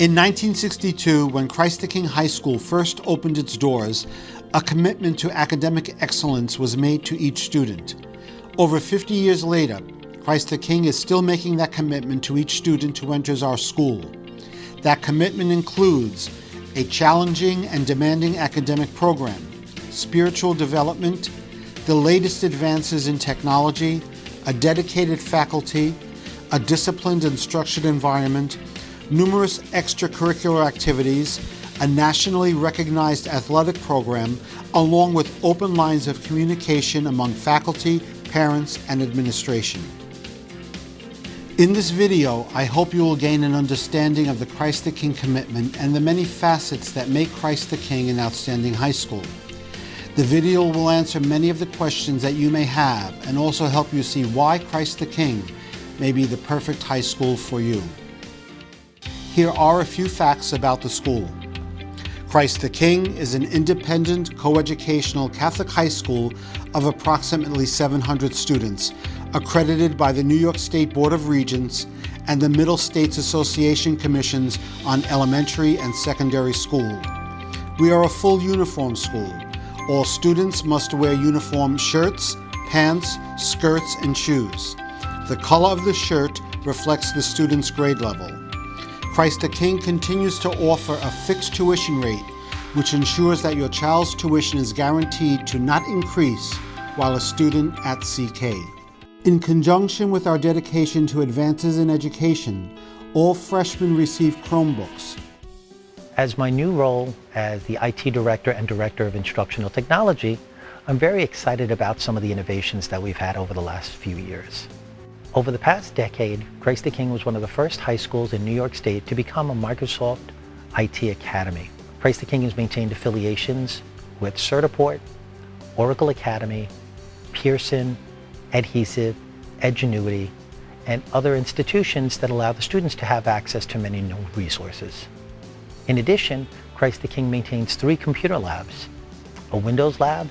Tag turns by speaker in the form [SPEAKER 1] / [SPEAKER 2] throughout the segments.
[SPEAKER 1] In 1962, when Christ the King High School first opened its doors, a commitment to academic excellence was made to each student. Over 50 years later, Christ the King is still making that commitment to each student who enters our school. That commitment includes a challenging and demanding academic program, spiritual development, the latest advances in technology, a dedicated faculty, a disciplined and structured environment, numerous extracurricular activities, a nationally recognized athletic program, along with open lines of communication among faculty, parents, and administration. In this video, I hope you will gain an understanding of the Christ the King commitment and the many facets that make Christ the King an outstanding high school. The video will answer many of the questions that you may have and also help you see why Christ the King may be the perfect high school for you. Here are a few facts about the school. Christ the King is an independent, coeducational Catholic high school of approximately 700 students, accredited by the New York State Board of Regents and the Middle States Association Commissions on Elementary and Secondary School. We are a full uniform school. All students must wear uniform shirts, pants, skirts, and shoes. The color of the shirt reflects the student's grade level. Christ the King continues to offer a fixed tuition rate, which ensures that your child's tuition is guaranteed to not increase while a student at CK. In conjunction with our dedication to advances in education, all freshmen receive Chromebooks.
[SPEAKER 2] As my new role as the IT Director and Director of Instructional Technology, I'm very excited about some of the innovations that we've had over the last few years. Over the past decade, Christ the King was one of the first high schools in New York State to become a Microsoft IT Academy. Christ the King has maintained affiliations with Certiport, Oracle Academy, Pearson, Adhesive, Edgenuity, and other institutions that allow the students to have access to many new resources. In addition, Christ the King maintains 3 computer labs, a Windows lab,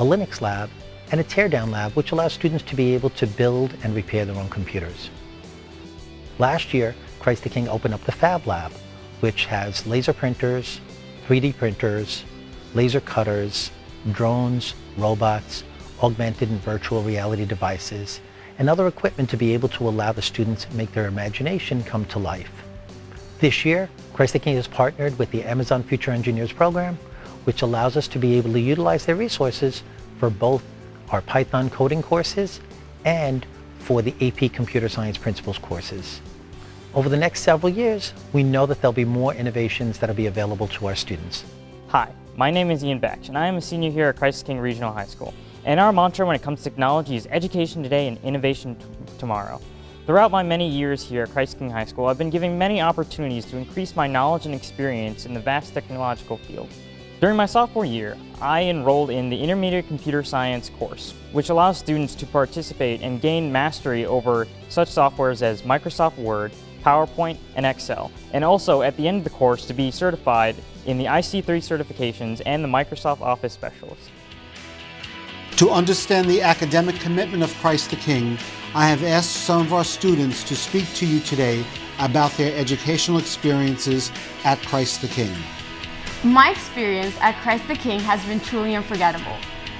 [SPEAKER 2] a Linux lab, and a teardown lab, which allows students to be able to build and repair their own computers. Last year, Christ the King opened up the Fab Lab, which has laser printers, 3D printers, laser cutters, drones, robots, augmented and virtual reality devices, and other equipment to be able to allow the students to make their imagination come to life. This year, Christ the King has partnered with the Amazon Future Engineers program, which allows us to be able to utilize their resources for both our Python coding courses and for the AP Computer Science Principles courses. Over the next several years, we know that there'll be more innovations that'll be available to our students.
[SPEAKER 3] Hi, my name is Ian Batch, and I am a senior here at Christ the King Regional High School. And our mantra when it comes to technology is education today and innovation tomorrow. Throughout my many years here at Christ the King High School, I've been given many opportunities to increase my knowledge and experience in the vast technological field. During my sophomore year, I enrolled in the Intermediate Computer Science course, which allows students to participate and gain mastery over such softwares as Microsoft Word, PowerPoint, and Excel, and also at the end of the course to be certified in the IC3 certifications and the Microsoft Office Specialist.
[SPEAKER 1] To understand the academic commitment of Christ the King, I have asked some of our students to speak to you today about their educational experiences at Christ the King.
[SPEAKER 4] My experience at Christ the King has been truly unforgettable.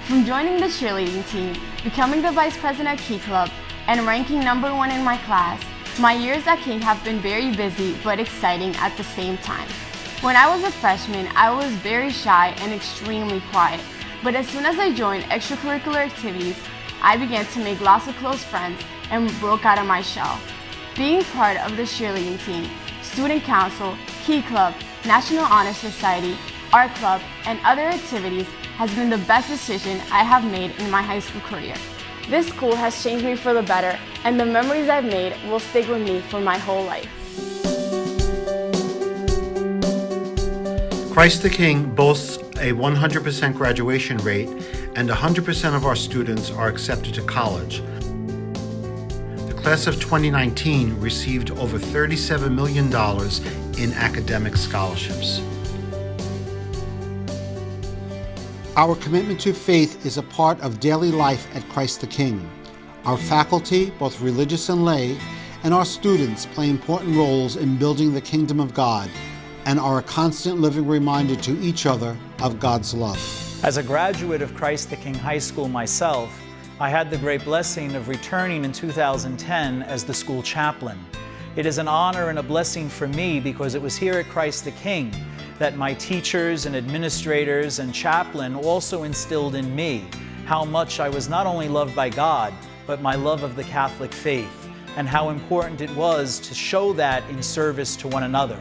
[SPEAKER 4] From joining the cheerleading team, becoming the vice president at Key Club, and ranking #1 in my class, my years at King have been very busy but exciting at the same time. When I was a freshman, I was very shy and extremely quiet, but as soon as I joined extracurricular activities, I began to make lots of close friends and broke out of my shell. Being part of the cheerleading team, student council, Key Club, National Honor Society, art club, and other activities has been the best decision I have made in my high school career. This school has changed me for the better, and the memories I've made will stick with me for my whole life.
[SPEAKER 1] Christ the King boasts a 100% graduation rate, and 100% of our students are accepted to college. The class of 2019 received over $37 million in academic scholarships. Our commitment to faith is a part of daily life at Christ the King. Our faculty, both religious and lay, and our students play important roles in building the kingdom of God and are a constant living reminder to each other of God's love.
[SPEAKER 5] As a graduate of Christ the King High School myself, I had the great blessing of returning in 2010 as the school chaplain. It is an honor and a blessing for me because it was here at Christ the King that my teachers and administrators and chaplain also instilled in me how much I was not only loved by God, but my love of the Catholic faith, and how important it was to show that in service to one another.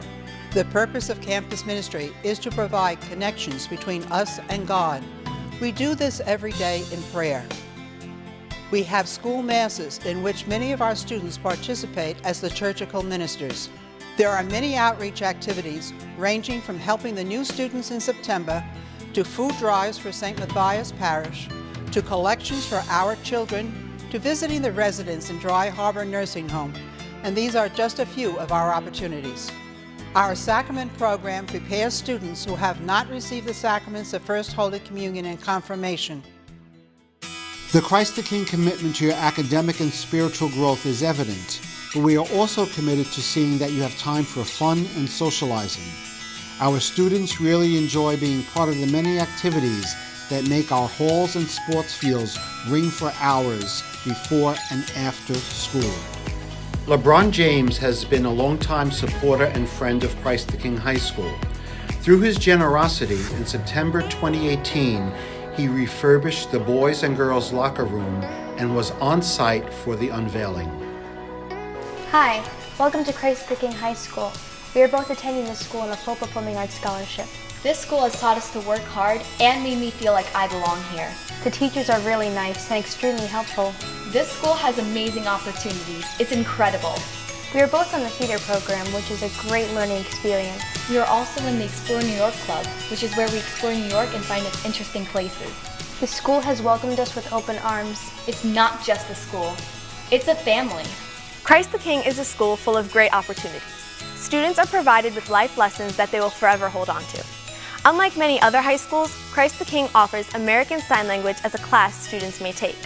[SPEAKER 6] The purpose of campus ministry is to provide connections between us and God. We do this every day in prayer. We have school masses in which many of our students participate as liturgical ministers. There are many outreach activities ranging from helping the new students in September to food drives for St. Matthias Parish, to collections for our children, to visiting the residents in Dry Harbor Nursing Home, and these are just a few of our opportunities. Our sacrament program prepares students who have not received the sacraments of First Holy Communion and Confirmation.
[SPEAKER 1] The Christ the King commitment to your academic and spiritual growth is evident, but we are also committed to seeing that you have time for fun and socializing. Our students really enjoy being part of the many activities that make our halls and sports fields ring for hours before and after school. LeBron James has been a longtime supporter and friend of Christ the King High School. Through his generosity, in September 2018, he refurbished the boys and girls locker room and was on site for the unveiling.
[SPEAKER 7] Hi, welcome to Christ the King High School. We are both attending this school on a full performing arts scholarship.
[SPEAKER 8] This school has taught us to work hard and made me feel like I belong here.
[SPEAKER 7] The teachers are really nice and extremely helpful.
[SPEAKER 8] This school has amazing opportunities. It's incredible.
[SPEAKER 7] We are both on the theater program, which is a great learning experience.
[SPEAKER 8] We are also in the Explore New York Club, which is where we explore New York and find its interesting places.
[SPEAKER 7] The school has welcomed us with open arms.
[SPEAKER 8] It's not just a school, it's a family.
[SPEAKER 9] Christ the King is a school full of great opportunities. Students are provided with life lessons that they will forever hold on to. Unlike many other high schools, Christ the King offers American Sign Language as a class students may take.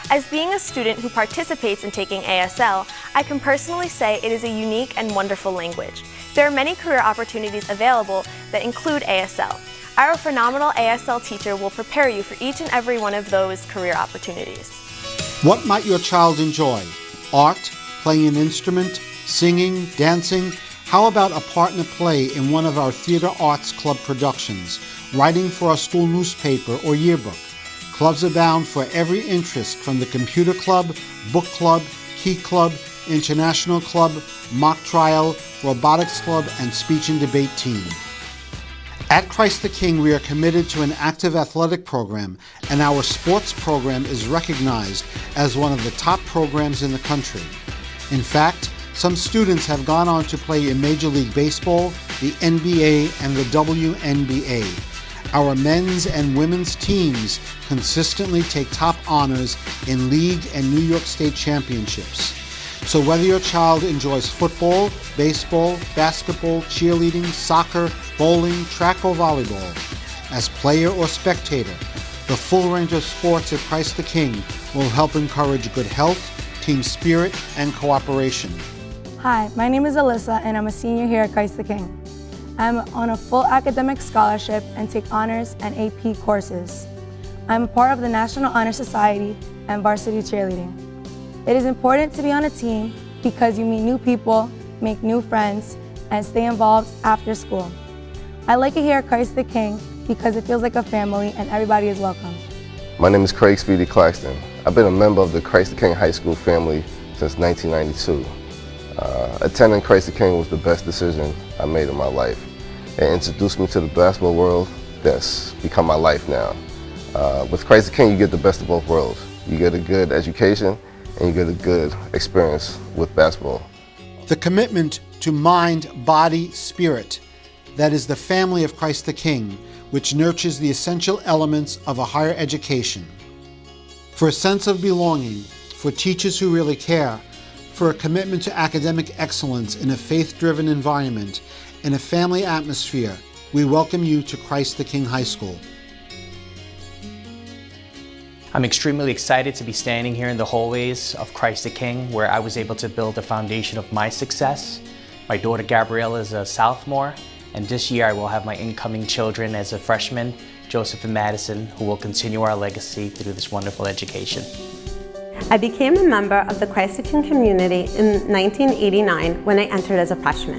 [SPEAKER 9] As being a student who participates in taking ASL, I can personally say it is a unique and wonderful language. There are many career opportunities available that include ASL. Our phenomenal ASL teacher will prepare you for each and every one of those career opportunities.
[SPEAKER 1] What might your child enjoy? Art, playing an instrument, singing, dancing? How about a partner play in one of our theater arts club productions, writing for our school newspaper or yearbook? Clubs abound for every interest, from the computer club, book club, key club, international club, mock trial, robotics club, and speech and debate team. At Christ the King, we are committed to an active athletic program, and our sports program is recognized as one of the top programs in the country. In fact, some students have gone on to play in Major League Baseball, the NBA, and the WNBA. Our men's and women's teams consistently take top honors in league and New York State championships. So whether your child enjoys football, baseball, basketball, cheerleading, soccer, bowling, track, or volleyball, as player or spectator, the full range of sports at Christ the King will help encourage good health, team spirit, and cooperation.
[SPEAKER 10] Hi, my name is Alyssa and I'm a senior here at Christ the King. I'm on a full academic scholarship and take honors and AP courses. I'm a part of the National Honor Society and varsity cheerleading. It is important to be on a team because you meet new people, make new friends, and stay involved after school. I like it here at Christ the King because it feels like a family and everybody is welcome.
[SPEAKER 11] My name is Craig Speedy Claxton. I've been a member of the Christ the King High School family since 1992. Attending Christ the King was the best decision I made in my life. It introduced me to the basketball world that's become my life now. With Christ the King, you get the best of both worlds. You get a good education and you get a good experience with basketball.
[SPEAKER 1] The commitment to mind, body, spirit, that is the family of Christ the King, which nurtures the essential elements of a higher education. For a sense of belonging, for teachers who really care, for a commitment to academic excellence in a faith-driven environment, in a family atmosphere, we welcome you to Christ the King High School.
[SPEAKER 12] I'm extremely excited to be standing here in the hallways of Christ the King, where I was able to build the foundation of my success. My daughter Gabriella is a sophomore, and this year I will have my incoming children as a freshman, Joseph and Madison, who will continue our legacy through this wonderful education.
[SPEAKER 13] I became a member of the Christ the King community in 1989 when I entered as a freshman.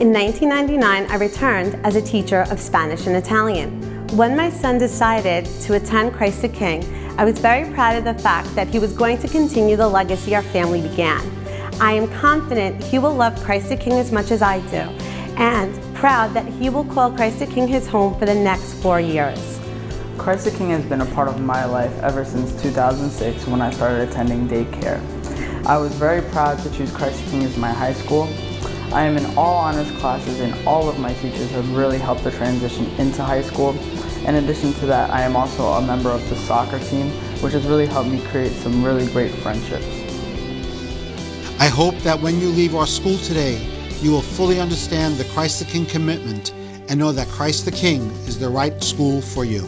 [SPEAKER 13] In 1999, I returned as a teacher of Spanish and Italian. When my son decided to attend Christ the King, I was very proud of the fact that he was going to continue the legacy our family began. I am confident he will love Christ the King as much as I do, and proud that he will call Christ the King his home for the next 4 years.
[SPEAKER 14] Christ the King has been a part of my life ever since 2006 when I started attending daycare. I was very proud to choose Christ the King as my high school. I am in all honors classes and all of my teachers have really helped the transition into high school. In addition to that, I am also a member of the soccer team, which has really helped me create some really great friendships.
[SPEAKER 1] I hope that when you leave our school today, you will fully understand the Christ the King commitment and know that Christ the King is the right school for you.